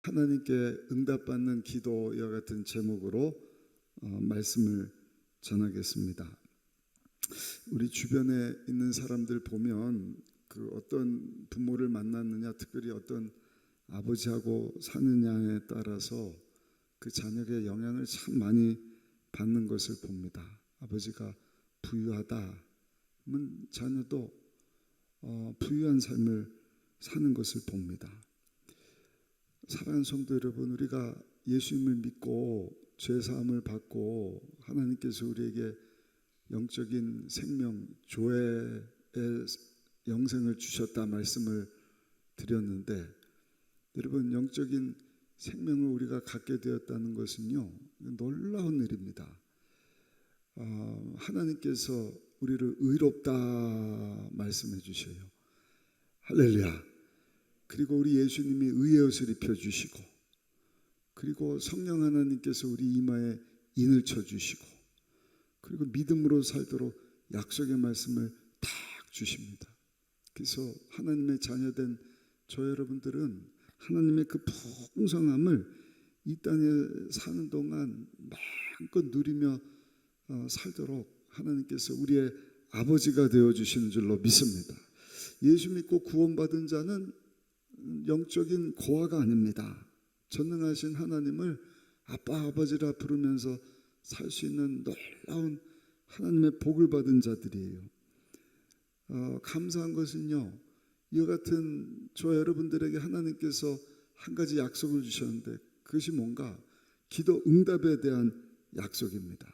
하나님께 응답받는 기도와 같은 제목으로 말씀을 전하겠습니다. 우리 주변에 있는 사람들 보면 그 어떤 부모를 만났느냐, 특별히 어떤 아버지하고 사느냐에 따라서 그 자녀에게 영향을 참 많이 받는 것을 봅니다. 아버지가 부유하다면 자녀도 부유한 삶을 사는 것을 봅니다. 사랑하는 성도 여러분, 우리가 예수님을 믿고 죄사함을 받고 하나님께서 우리에게 영적인 생명, 조회의 영생을 주셨다 말씀을 드렸는데, 여러분, 영적인 생명을 우리가 갖게 되었다는 것은요, 놀라운 일입니다. 하나님께서 우리를 의롭다 말씀해 주셔요. 할렐루야. 그리고 우리 예수님이 의의 옷을 입혀주시고, 그리고 성령 하나님께서 우리 이마에 인을 쳐주시고, 그리고 믿음으로 살도록 약속의 말씀을 딱 주십니다. 그래서 하나님의 자녀된 저 여러분들은 하나님의 그 풍성함을 이 땅에 사는 동안 마음껏 누리며 살도록 하나님께서 우리의 아버지가 되어주시는 줄로 믿습니다. 예수 믿고 구원받은 자는 영적인 고아가 아닙니다. 전능하신 하나님을 아빠 아버지라 부르면서 살 수 있는 놀라운 하나님의 복을 받은 자들이에요. 감사한 것은요, 이와 같은 저 여러분들에게 하나님께서 한 가지 약속을 주셨는데, 그것이 뭔가 기도 응답에 대한 약속입니다.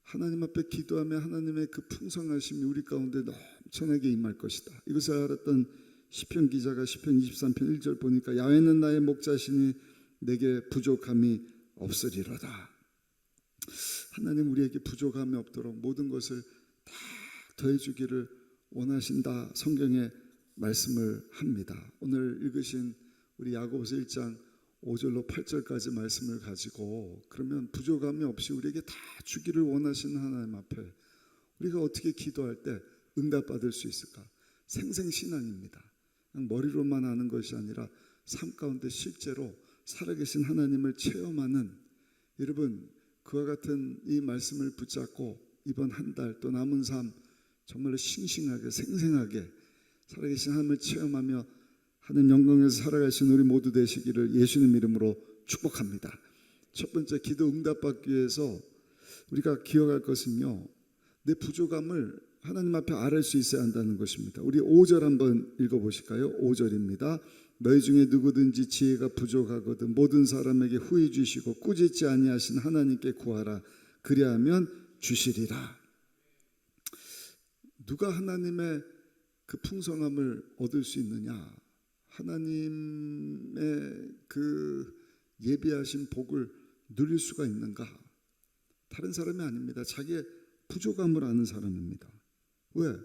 하나님 앞에 기도하며 하나님의 그 풍성하심이 우리 가운데 넘쳐나게 임할 것이다. 이것을 알았던 시편 기자가 시편 23편 1절 보니까 야훼는 나의 목자시니 내게 부족함이 없으리로다. 하나님 우리에게 부족함이 없도록 모든 것을 다 더해주기를 원하신다, 성경에 말씀을 합니다. 오늘 읽으신 우리 야고보서 1장 5절로 8절까지 말씀을 가지고, 그러면 부족함이 없이 우리에게 다 주기를 원하시는 하나님 앞에 우리가 어떻게 기도할 때 응답받을 수 있을까? 생생신앙입니다. 그냥 머리로만 아는 것이 아니라 삶 가운데 실제로 살아계신 하나님을 체험하는, 여러분 그와 같은 이 말씀을 붙잡고 이번 한 달 또 남은 삶 정말로 싱싱하게 생생하게 살아계신 하나님을 체험하며 하나님 영광에서 살아가신 우리 모두 되시기를 예수님 이름으로 축복합니다. 첫 번째, 기도 응답받기 위해서 우리가 기억할 것은요, 내 부족함을 하나님 앞에 아뢰 수 있어야 한다는 것입니다. 우리 5절 한번 읽어보실까요? 5절입니다. 너희 중에 누구든지 지혜가 부족하거든 모든 사람에게 후히 주시고 꾸짖지 아니하신 하나님께 구하라. 그리하면 주시리라. 누가 하나님의 그 풍성함을 얻을 수 있느냐? 하나님의 그 예비하신 복을 누릴 수가 있는가? 다른 사람이 아닙니다. 자기의 부족함을 아는 사람입니다. 왜?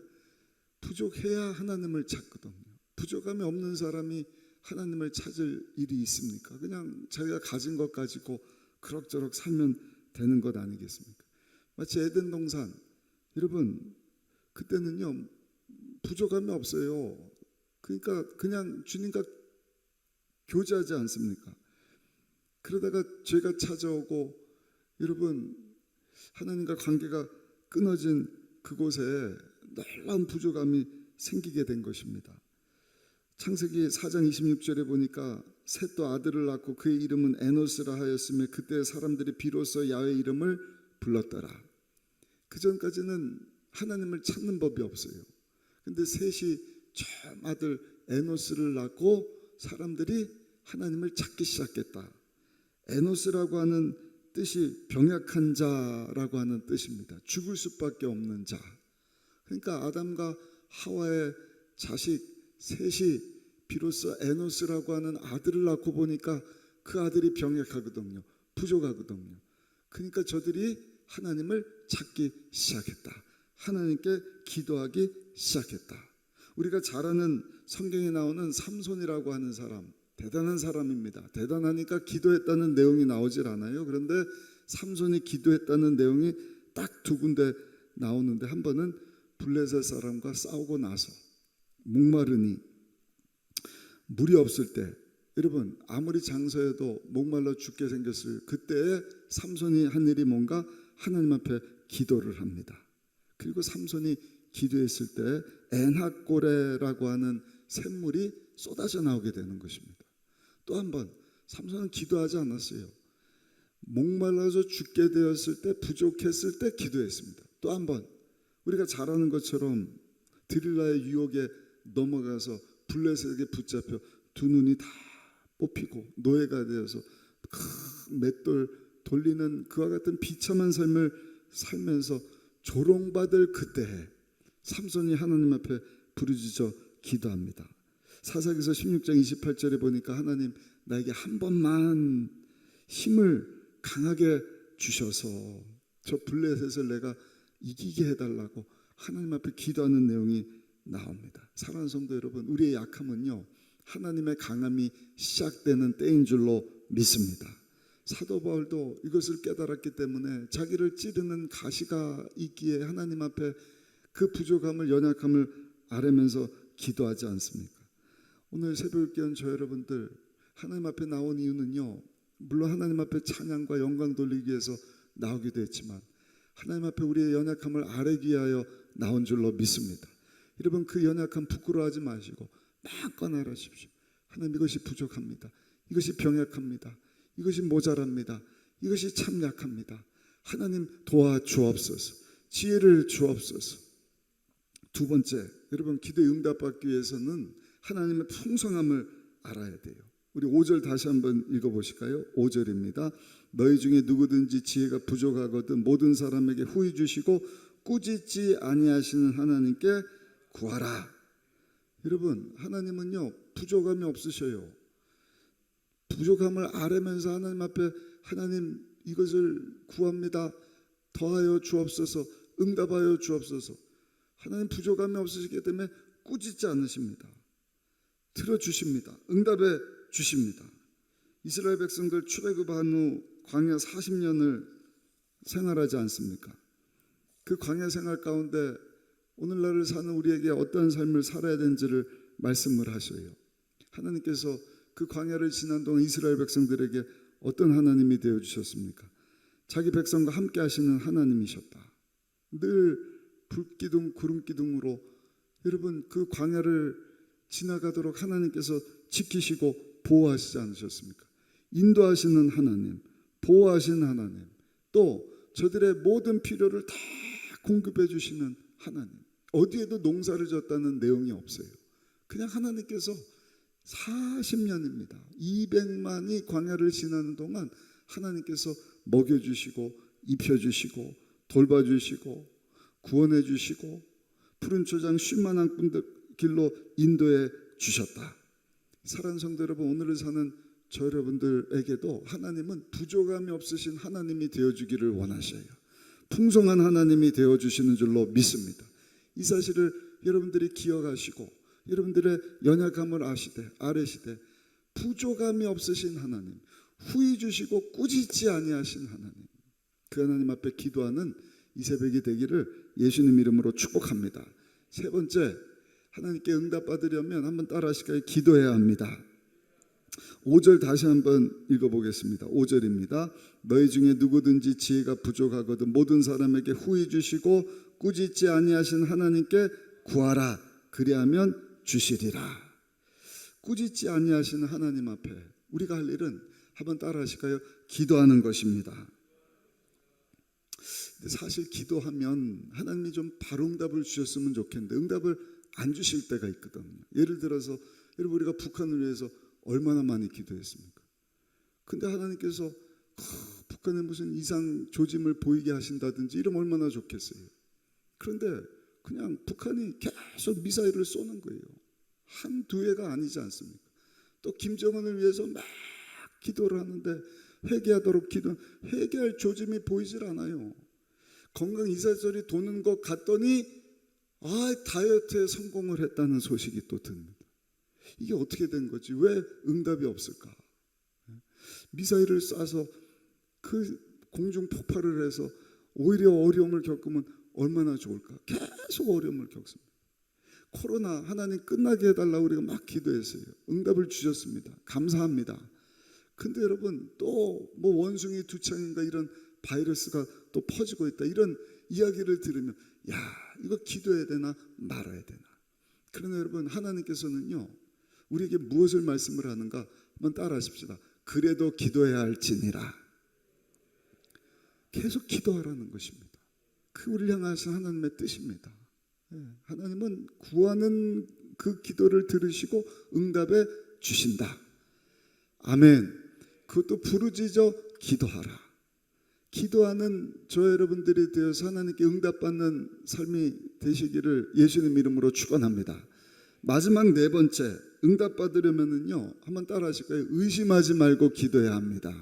부족해야 하나님을 찾거든요. 부족함이 없는 사람이 하나님을 찾을 일이 있습니까? 그냥 자기가 가진 것 가지고 그럭저럭 살면 되는 것 아니겠습니까? 마치 에덴 동산, 여러분 그때는요 부족함이 없어요. 그러니까 그냥 주님과 교제하지 않습니까? 그러다가 죄가 찾아오고, 여러분 하나님과 관계가 끊어진 그곳에 놀라운 부족함이 생기게 된 것입니다. 창세기 4장 26절에 보니까 셋도 아들을 낳고 그의 이름은 에노스라 하였으며 그때 사람들이 비로소 야훼 이름을 불렀더라. 그 전까지는 하나님을 찾는 법이 없어요. 근데 셋이 처음 아들 에노스를 낳고 사람들이 하나님을 찾기 시작했다. 에노스라고 하는 뜻이 병약한 자라고 하는 뜻입니다. 죽을 수밖에 없는 자. 그러니까 아담과 하와의 자식 셋이 비로소 에노스라고 하는 아들을 낳고 보니까 그 아들이 병약하거든요. 부족하거든요. 그러니까 저들이 하나님을 찾기 시작했다. 하나님께 기도하기 시작했다. 우리가 잘 아는 성경에 나오는 삼손이라고 하는 사람, 대단한 사람입니다. 대단하니까 기도했다는 내용이 나오질 않아요. 그런데 삼손이 기도했다는 내용이 딱 두 군데 나오는데, 한 번은 블레셋 사람과 싸우고 나서 목마르니 물이 없을 때 여러분 아무리 장서해도 목말라 죽게 생겼을 그때에 삼손이 한 일이 뭔가 하나님 앞에 기도를 합니다. 그리고 삼손이 기도했을 때 엔하꼬레라고 하는 샘물이 쏟아져 나오게 되는 것입니다. 또 한 번 삼손은 기도하지 않았어요. 목말라서 죽게 되었을 때, 부족했을 때 기도했습니다. 또 한 번 우리가 잘 아는 것처럼 드릴라의 유혹에 넘어가서 블레셋에게 붙잡혀 두 눈이 다 뽑히고 노예가 되어서 큰 맷돌 돌리는 그와 같은 비참한 삶을 살면서 조롱받을 그때에 삼손이 하나님 앞에 부르짖어 기도합니다. 사사기서 16장 28절에 보니까 하나님 나에게 한 번만 힘을 강하게 주셔서 저 블레셋을 내가 이기게 해달라고 하나님 앞에 기도하는 내용이 나옵니다. 사랑하는 성도 여러분, 우리의 약함은요 하나님의 강함이 시작되는 때인 줄로 믿습니다. 사도 바울도 이것을 깨달았기 때문에 자기를 찌르는 가시가 있기에 하나님 앞에 그 부족함을, 연약함을 아뢰면서 기도하지 않습니까? 오늘 새벽에 깨운 저 여러분들 하나님 앞에 나온 이유는요, 물론 하나님 앞에 찬양과 영광 돌리기 위해서 나오기도 했지만 하나님 앞에 우리의 연약함을 아뢰기 위하여 나온 줄로 믿습니다. 여러분 그 연약함 부끄러워하지 마시고 마음껏 아뢰십시오. 하나님 이것이 부족합니다. 이것이 병약합니다. 이것이 모자랍니다. 이것이 참 약합니다. 하나님 도와주옵소서. 지혜를 주옵소서. 두 번째, 여러분 기도에 응답받기 위해서는 하나님의 풍성함을 알아야 돼요. 우리 5절 다시 한번 읽어보실까요? 5절입니다. 너희 중에 누구든지 지혜가 부족하거든 모든 사람에게 후히 주시고 꾸짖지 아니하시는 하나님께 구하라. 여러분 하나님은요 부족함이 없으셔요. 부족함을 아뢰면서 하나님 앞에 하나님 이것을 구합니다. 더하여 주옵소서. 응답하여 주옵소서. 하나님 부족함이 없으시기 때문에 꾸짖지 않으십니다. 들어주십니다. 응답해 주십니다. 이스라엘 백성들 출애굽한 후 광야 40년을 생활하지 않습니까? 그 광야 생활 가운데 오늘날을 사는 우리에게 어떤 삶을 살아야 되는지를 말씀을 하셔요. 하나님께서 그 광야를 지난 동안 이스라엘 백성들에게 어떤 하나님이 되어주셨습니까? 자기 백성과 함께 하시는 하나님이셨다. 늘 불기둥 구름기둥으로 여러분 그 광야를 지나가도록 하나님께서 지키시고 보호하시지 않으셨습니까? 인도하시는 하나님, 보호하시는 하나님, 또 저들의 모든 필요를 다 공급해 주시는 하나님. 어디에도 농사를 졌다는 내용이 없어요. 그냥 하나님께서 40년입니다. 200만이 광야를 지나는 동안 하나님께서 먹여주시고 입혀주시고 돌봐주시고 구원해주시고 푸른 초장 쉴만한 길로 인도해 주셨다. 사랑하는 성도 여러분, 오늘을 사는 저 여러분들에게도 하나님은 부족함이 없으신 하나님이 되어주기를 원하셔요. 풍성한 하나님이 되어주시는 줄로 믿습니다. 이 사실을 여러분들이 기억하시고 여러분들의 연약함을 아뢰시되 부족함이 없으신 하나님, 후히 주시고 꾸짖지 아니하신 하나님, 그 하나님 앞에 기도하는 이 새벽이 되기를 예수님 이름으로 축복합니다. 세 번째, 하나님께 응답받으려면 한번 따라 하실까요? 기도해야 합니다. 5절 다시 한번 읽어보겠습니다. 5절입니다. 너희 중에 누구든지 지혜가 부족하거든 모든 사람에게 후히 주시고 꾸짖지 아니하신 하나님께 구하라. 그리하면 주시리라. 꾸짖지 아니하시는 하나님 앞에 우리가 할 일은 한번 따라 하실까요? 기도하는 것입니다. 근데 사실 기도하면 하나님이 좀 바로 응답을 주셨으면 좋겠는데 응답을 안 주실 때가 있거든요. 예를 들어서 여러분 우리가 북한을 위해서 얼마나 많이 기도했습니까? 근데 하나님께서 북한에 무슨 이상 조짐을 보이게 하신다든지 이러면 얼마나 좋겠어요. 그런데 그냥 북한이 계속 미사일을 쏘는 거예요. 한두 해가 아니지 않습니까? 또 김정은을 위해서 막 기도를 하는데 회개하도록 회개할 조짐이 보이질 않아요. 건강 이사절이 도는 것 같더니 다이어트에 성공을 했다는 소식이 또 듭니다. 이게 어떻게 된 거지? 왜 응답이 없을까? 미사일을 쏴서 그 공중 폭발을 해서 오히려 어려움을 겪으면 얼마나 좋을까? 계속 어려움을 겪습니다. 코로나 하나님 끝나게 해달라고 우리가 막 기도했어요. 응답을 주셨습니다. 감사합니다. 근데 여러분 또 뭐 원숭이 두창인가 이런 바이러스가 또 퍼지고 있다, 이런 이야기를 들으면 야, 이거 기도해야 되나 말아야 되나. 그러나 여러분 하나님께서는요 우리에게 무엇을 말씀을 하는가 한번 따라 하십시다. 그래도 기도해야 할지니라. 계속 기도하라는 것입니다. 그 우리를 향하신 하나님의 뜻입니다. 하나님은 구하는 그 기도를 들으시고 응답해 주신다. 아멘. 그것도 부르짖어 기도하라. 기도하는 저 여러분들이 되어서 하나님께 응답받는 삶이 되시기를 예수님 이름으로 축원합니다. 마지막 네 번째, 응답받으려면요 한번 따라 하실 거예요. 의심하지 말고 기도해야 합니다.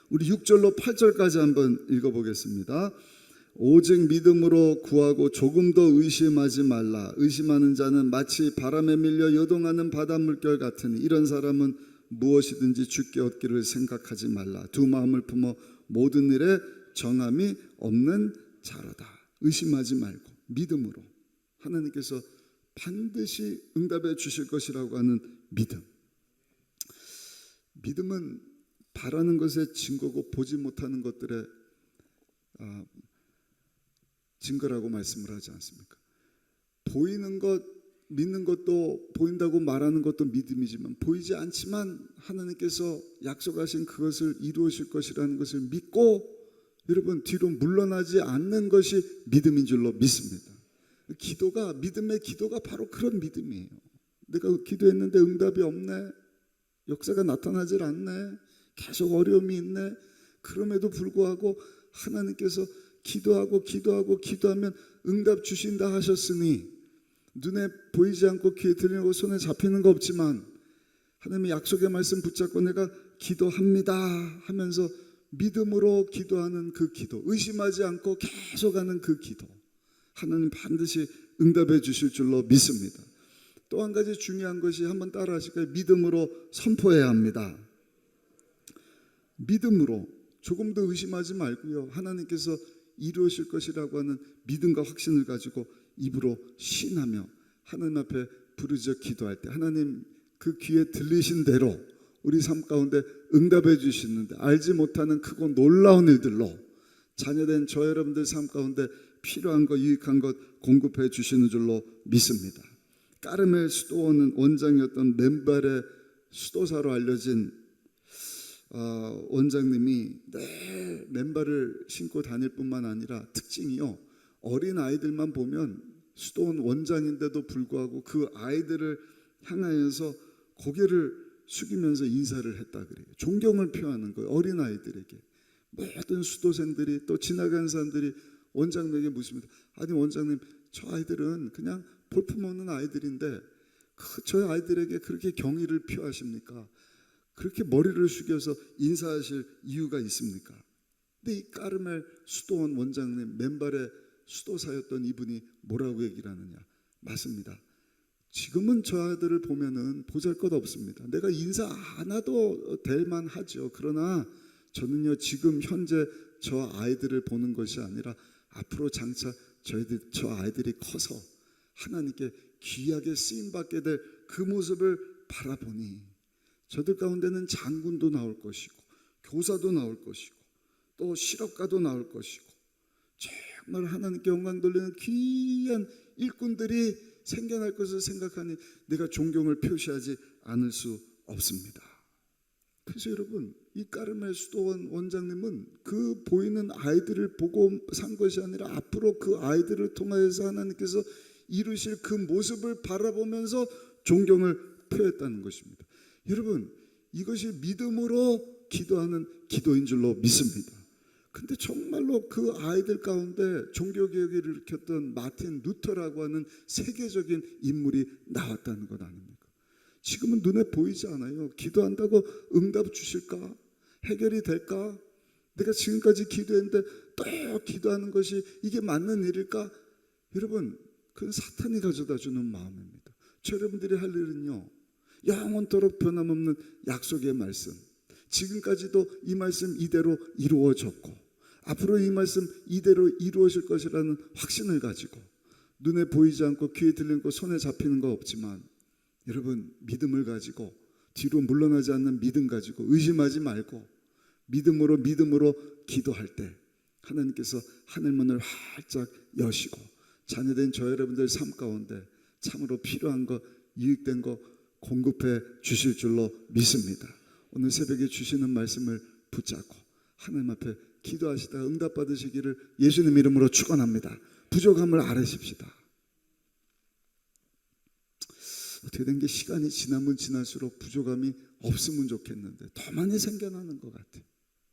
우리 6절로 8절까지 한번 읽어보겠습니다. 오직 믿음으로 구하고 조금도 의심하지 말라. 의심하는 자는 마치 바람에 밀려 요동하는 바닷물결 같으니 이런 사람은 무엇이든지 주께 얻기를 생각하지 말라. 두 마음을 품어 모든 일에 정함이 없는 자로다. 의심하지 말고 믿음으로 하나님께서 반드시 응답해 주실 것이라고 하는 믿음. 믿음은 바라는 것의 증거고 보지 못하는 것들의 증거라고 말씀을 하지 않습니까? 보이는 것, 믿는 것도, 보인다고 말하는 것도 믿음이지만 보이지 않지만 하나님께서 약속하신 그것을 이루실 것이라는 것을 믿고 여러분 뒤로 물러나지 않는 것이 믿음인 줄로 믿습니다. 기도가, 믿음의 기도가 바로 그런 믿음이에요. 내가 기도했는데 응답이 없네, 역사가 나타나질 않네, 계속 어려움이 있네. 그럼에도 불구하고 하나님께서 기도하면 응답 주신다 하셨으니 눈에 보이지 않고 귀에 들리고 손에 잡히는 거 없지만 하나님의 약속의 말씀 붙잡고 내가 기도합니다 하면서 믿음으로 기도하는 그 기도, 의심하지 않고 계속하는 그 기도, 하나님 반드시 응답해 주실 줄로 믿습니다. 또 한 가지 중요한 것이, 한번 따라 하실까요? 믿음으로 선포해야 합니다. 믿음으로, 조금 더 의심하지 말고요, 하나님께서 이루실 것이라고 하는 믿음과 확신을 가지고 입으로 신하며 하나님 앞에 부르짖어 기도할 때 하나님 그 귀에 들리신 대로 우리 삶 가운데 응답해 주시는데, 알지 못하는 크고 놀라운 일들로 자녀된 저 여러분들 삶 가운데 필요한 것, 유익한 것 공급해 주시는 줄로 믿습니다. 까르멜 수도원 원장이었던 맨발의 수도사로 알려진 원장님이 늘 맨발을 신고 다닐 뿐만 아니라 특징이요, 어린 아이들만 보면 수도원 원장인데도 불구하고 그 아이들을 향하여서 고개를 숙이면서 인사를 했다 그래요. 존경을 표하는 거예요. 어린 아이들에게. 모든 수도생들이 또 지나가는 사람들이 원장님에게 묻습니다. 아니 원장님, 저 아이들은 그냥 볼품없는 아이들인데 저 아이들에게 그렇게 경의를 표하십니까? 그렇게 머리를 숙여서 인사하실 이유가 있습니까? 근데 이 까르멜 수도원 원장님, 맨발의 수도사였던 이분이 뭐라고 얘기를 하느냐? 맞습니다. 지금은 저 아이들을 보면은 보잘것없습니다. 내가 인사 안 해도 될 만하죠. 그러나 저는요, 지금 현재 저 아이들을 보는 것이 아니라 앞으로 장차 저 아이들이 커서 하나님께 귀하게 쓰임받게 될 그 모습을 바라보니 저들 가운데는 장군도 나올 것이고 교사도 나올 것이고 또 실업가도 나올 것이고 정말 하나님께 영광 돌리는 귀한 일꾼들이 생겨날 것을 생각하니 내가 존경을 표시하지 않을 수 없습니다. 그래서 여러분, 이 까르멜 수도원 원장님은 그 보이는 아이들을 보고 산 것이 아니라 앞으로 그 아이들을 통하여서 하나님께서 이루실 그 모습을 바라보면서 존경을 표했다는 것입니다. 여러분, 이것이 믿음으로 기도하는 기도인 줄로 믿습니다. 근데 정말로 그 아이들 가운데 종교개혁을 일으켰던 마틴 루터라고 하는 세계적인 인물이 나왔다는 것 아닙니까? 지금은 눈에 보이지 않아요. 기도한다고 응답 주실까? 해결이 될까? 내가 지금까지 기도했는데 또 기도하는 것이 이게 맞는 일일까? 여러분, 그건 사탄이 가져다 주는 마음입니다. 여러분들이 할 일은요, 영원토록 변함없는 약속의 말씀, 지금까지도 이 말씀 이대로 이루어졌고 앞으로 이 말씀 이대로 이루어질 것이라는 확신을 가지고 눈에 보이지 않고 귀에 들리는 거 손에 잡히는 거 없지만 여러분 믿음을 가지고 뒤로 물러나지 않는 믿음 가지고 의심하지 말고 믿음으로 기도할 때 하나님께서 하늘문을 활짝 여시고 자녀된 저 여러분들 삶 가운데 참으로 필요한 거 유익된 거 공급해 주실 줄로 믿습니다. 오늘 새벽에 주시는 말씀을 붙잡고 하나님 앞에 기도하시다가 응답 받으시기를 예수님 이름으로 축원합니다. 부족함을 알으십시다. 어떻게 된 게 시간이 지나면 지날수록 부족함이 없으면 좋겠는데 더 많이 생겨나는 것 같아요.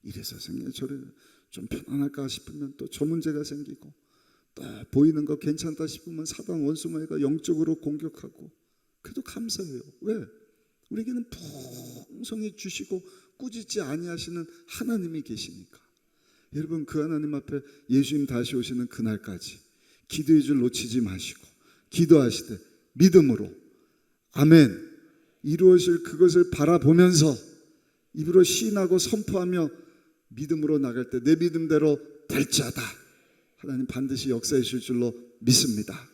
이래서 생겨 저래서 좀 편안할까 싶으면 또 저 문제가 생기고 또 보이는 거 괜찮다 싶으면 사단 원수마귀가 영적으로 공격하고 그래도 감사해요. 왜? 우리에게는 풍성히 주시고 꾸짖지 아니하시는 하나님이 계시니까. 여러분 그 하나님 앞에 예수님 다시 오시는 그날까지 기도의 줄 놓치지 마시고 기도하시되 믿음으로 아멘 이루어질 그것을 바라보면서 입으로 시인하고 선포하며 믿음으로 나갈 때 내 믿음대로 될지어다 하나님 반드시 역사해 주실 줄로 믿습니다.